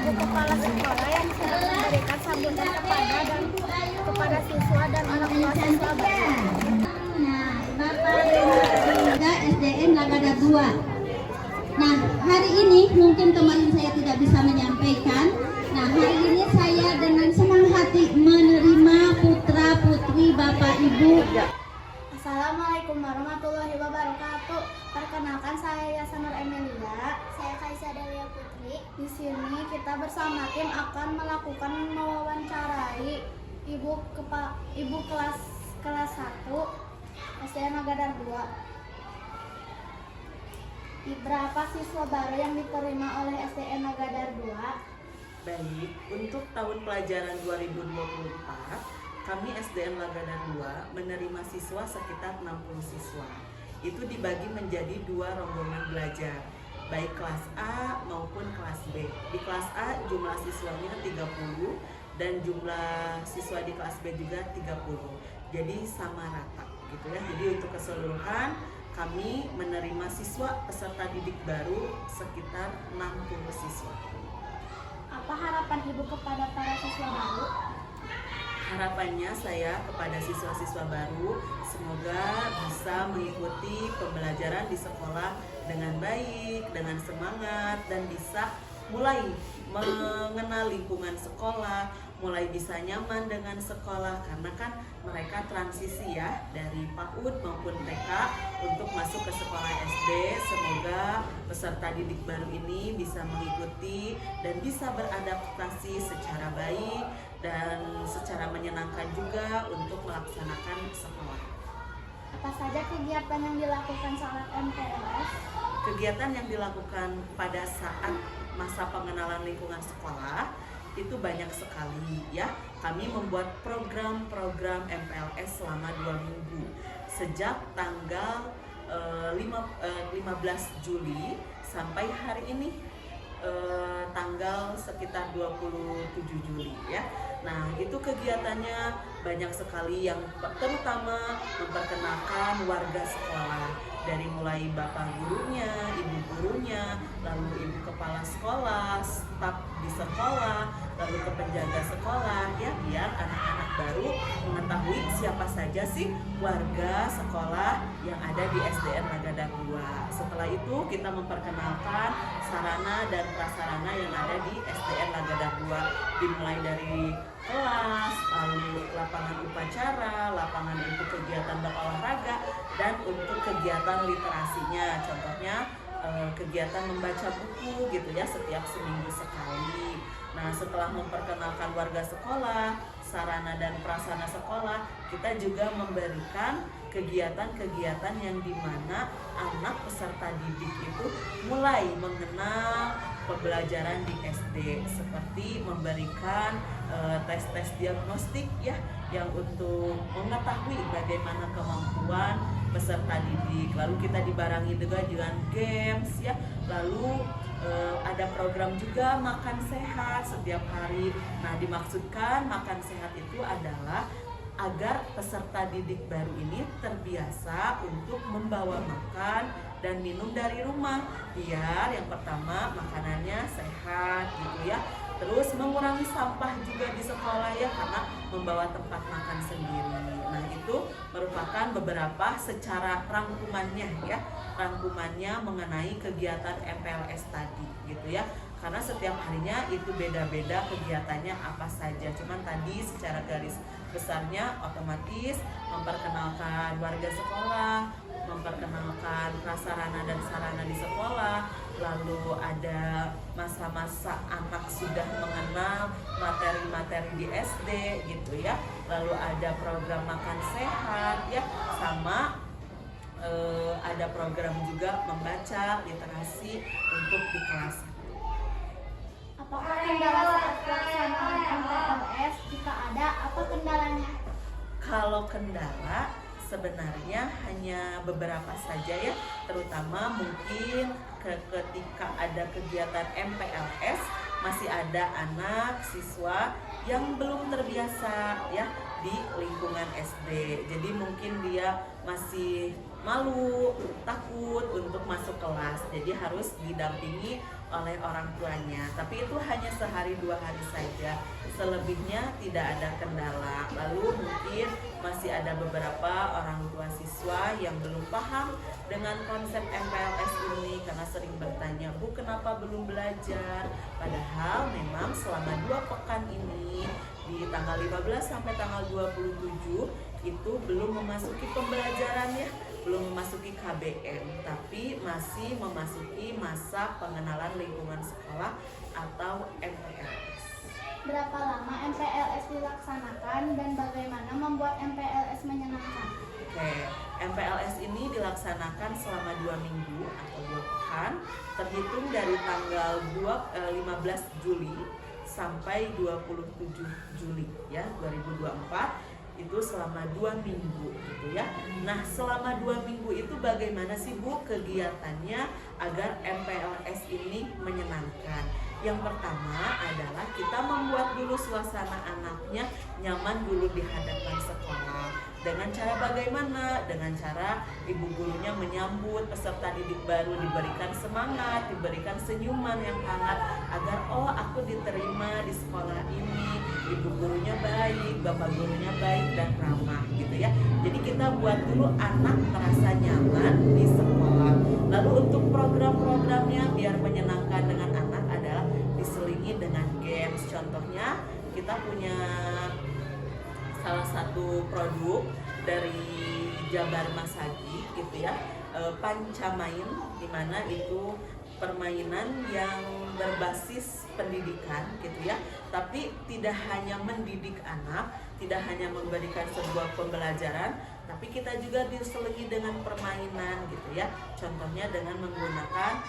Ibu Kepala Sekolah yang sedang memberikan sambutan kepada siswa dan orang tua siswa baru. Bapak Rinda SDN Lagada 2. Nah, hari ini mungkin kemarin saya tidak bisa menyampaikan. Nah, hari ini saya dengan senang hati menerima putra-putri Bapak Ibu. Assalamualaikum warahmatullahi wabarakatuh. Perkenalkan, saya Yasanur Emelia. Saya Kaisa Delia Putri. Di sini kita bersama tim akan melakukan mewawancarai ibu kelas 1 SDN Nagadar 2. Berapa siswa baru yang diterima oleh SDN Nagadar 2? Baik, untuk tahun pelajaran 2024, kami SDN Nagadar 2 menerima siswa sekitar 60 siswa. Itu dibagi menjadi 2 rombongan belajar, baik kelas A maupun kelas B. Di kelas A jumlah siswanya 30 dan jumlah siswa di kelas B juga 30. Jadi sama rata gitu ya. Jadi untuk keseluruhan kami menerima siswa peserta didik baru sekitar 60 siswa. Apa harapan Ibu kepada para siswa baru? Harapannya saya kepada siswa-siswa baru, semoga bisa mengikuti pembelajaran di sekolah dengan baik, dengan semangat, dan bisa mulai mengenal lingkungan sekolah, mulai bisa nyaman dengan sekolah, karena kan mereka transisi ya dari PAUD maupun TK untuk masuk ke sekolah SD. Semoga peserta didik baru ini bisa mengikuti dan bisa beradaptasi secara baik dan secara menyenangkan juga untuk melaksanakan sekolah. Apa saja kegiatan yang dilakukan saat MPLS? Kegiatan yang dilakukan pada saat masa pengenalan lingkungan sekolah itu banyak sekali ya. Kami membuat program-program MPLS selama 2 minggu sejak tanggal 15 Juli sampai hari ini tanggal sekitar 27 Juli ya. Nah, itu kegiatannya banyak sekali, yang terutama memperkenalkan warga sekolah, dari mulai bapak gurunya, ibu gurunya, lalu ibu kepala sekolah, staf di sekolah, lalu ke penjaga sekolah ya, biar anak-anak baru mengetahui siapa saja sih warga sekolah yang ada di SDN Nagadar 2. Setelah itu kita memperkenalkan sarana dan prasarana yang ada di SDN Nagadar 2, dimulai dari kelas, lalu lapangan upacara, lapangan untuk kegiatan berolahraga, dan untuk kegiatan literasinya, contohnya kegiatan membaca buku gitu ya, setiap seminggu sekali. Nah, setelah memperkenalkan warga sekolah, sarana dan prasarana sekolah, kita juga memberikan kegiatan-kegiatan yang dimana anak peserta didik itu mulai mengenal pembelajaran di SD, seperti memberikan tes-tes diagnostik ya, yang untuk mengetahui bagaimana kemampuan peserta didik. Lalu kita dibarengi juga dengan games ya, lalu ada program juga makan sehat setiap hari. Nah, dimaksudkan makan sehat itu adalah agar peserta didik baru ini terbiasa untuk membawa makan dan minum dari rumah, biar yang pertama makanannya sehat gitu ya. Terus mengurangi sampah juga di sekolah ya, karena membawa tempat makan sendiri. Nah, itu merupakan beberapa secara rangkumannya ya, rangkumannya mengenai kegiatan MPLS tadi gitu ya. Karena setiap harinya itu beda-beda kegiatannya apa saja. Cuman tadi secara garis besarnya otomatis memperkenalkan warga sekolah, memperkenalkan prasarana dan sarana di sekolah, lalu ada masa-masa anak sudah mengenal materi-materi di SD gitu ya, lalu ada program makan sehat ya, sama ada program juga membaca literasi untuk di kelas. Apakah kendala saat pelaksanaan MPLS? Jika ada, apa kendalanya? Kalau kendala sebenarnya hanya beberapa saja ya, terutama mungkin ketika ada kegiatan MPLS masih ada anak siswa yang belum terbiasa ya di lingkungan SD. Jadi mungkin dia masih malu, takut untuk masuk kelas. Jadi harus didampingi oleh orang tuanya. Tapi itu hanya sehari 2 hari saja, selebihnya tidak ada kendala. Lalu mungkin masih ada beberapa orang tua siswa yang belum paham dengan konsep MPLS ini karena sering bertanya, "Bu, kenapa belum belajar?" Padahal memang selama 2 pekan ini di tanggal 15 sampai tanggal 27 itu belum memasuki pembelajarannya, belum memasuki KBM, tapi masih memasuki masa pengenalan lingkungan sekolah atau MPLS. Berapa lama MPLS dilaksanakan dan bagaimana membuat MPLS menyenangkan? Oke, MPLS ini dilaksanakan selama 2 minggu atau 2 pekan, terhitung dari tanggal 15 Juli sampai 27 Juli ya 2024, itu selama 2 minggu gitu ya. Nah, selama 2 minggu itu bagaimana sih Bu kegiatannya agar MPLS ini menyenangkan? Yang pertama adalah kita membuat dulu suasana anaknya nyaman dulu di hadapan sekolah. Dengan cara bagaimana? Dengan cara ibu gurunya menyambut peserta didik baru, diberikan semangat, diberikan senyuman yang hangat agar oh aku diterima di sekolah ini, ibu gurunya baik, bapak gurunya baik dan ramah gitu ya. Jadi kita buat dulu anak merasa nyaman di sekolah. Lalu untuk program-programnya biar menyenangkan dengan anak adalah diselingi dengan games. Contohnya kita punya salah satu produk dari Jabar Masagi gitu ya, Pancamain, dimana itu permainan yang berbasis pendidikan gitu ya, tapi tidak hanya mendidik anak, tidak hanya memberikan sebuah pembelajaran, tapi kita juga diselingi dengan permainan gitu ya. Contohnya dengan menggunakan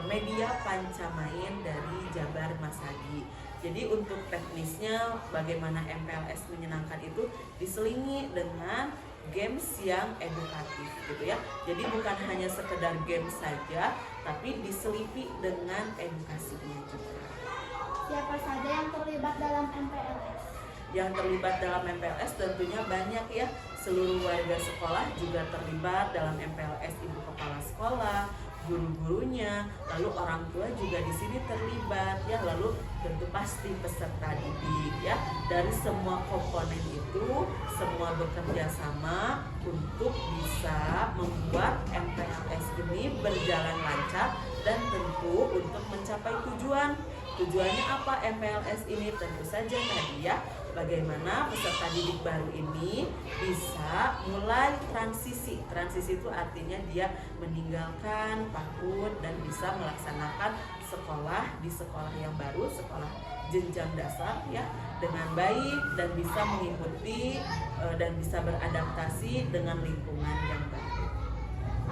media Pancamain dari Jabar Masagi. Jadi untuk teknisnya bagaimana MPLS menyenangkan itu diselingi dengan games yang edukatif gitu ya. Jadi bukan hanya sekedar game saja, tapi diselipi dengan edukasinya juga. Siapa saja yang terlibat dalam MPLS? Yang terlibat dalam MPLS tentunya banyak ya. Seluruh warga sekolah juga terlibat dalam MPLS, ibu kepala sekolah, guru-gurunya, lalu orang tua juga di sini terlibat ya, lalu tentu pasti peserta didik ya. Dari semua komponen itu semua bekerja sama untuk bisa membuat MPLS ini berjalan lancar dan tentu untuk mencapai tujuan. Tujuannya apa MPLS ini? Tentu saja tadi ya, bagaimana peserta didik baru ini bisa mulai transisi. Transisi itu artinya dia meninggalkan PAUD dan bisa melaksanakan sekolah di sekolah yang baru, sekolah jenjang dasar ya, dengan baik dan bisa mengikuti dan bisa beradaptasi dengan lingkungan yang baru.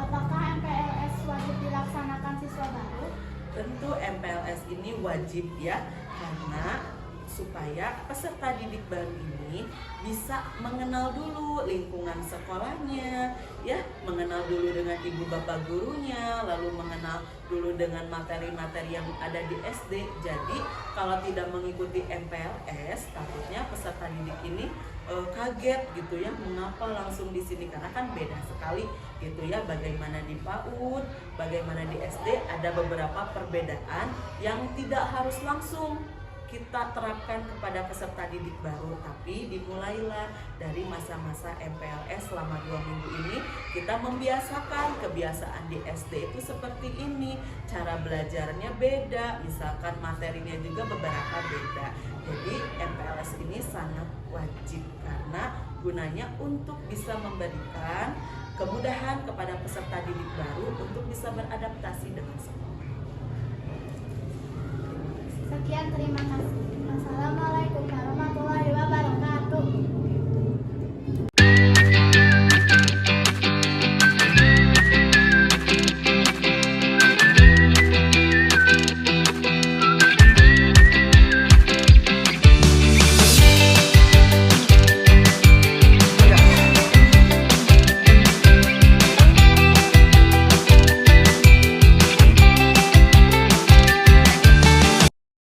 Apakah MPLS wajib dilaksanakan siswa baru? Tentu MPLS ini wajib ya, karena supaya peserta didik baru ini bisa mengenal dulu lingkungan sekolahnya ya, mengenal dulu dengan ibu bapak gurunya, lalu mengenal dulu dengan materi-materi yang ada di SD. Jadi kalau tidak mengikuti MPLS, takutnya peserta didik ini kaget gitu ya, mengapa langsung di sini, karena kan beda sekali gitu ya, bagaimana di PAUD, bagaimana di SD, ada beberapa perbedaan yang tidak harus langsung kita terapkan kepada peserta didik baru, tapi dimulailah dari masa-masa MPLS selama 2 minggu ini. Kita membiasakan kebiasaan di SD itu seperti ini, cara belajarnya beda, misalkan materinya juga beberapa beda. Jadi MPLS ini sangat wajib karena gunanya untuk bisa memberikan kemudahan kepada peserta didik baru untuk bisa beradaptasi dengan sekolah. Sekian, terima kasih. Assalamualaikum warahmatullahi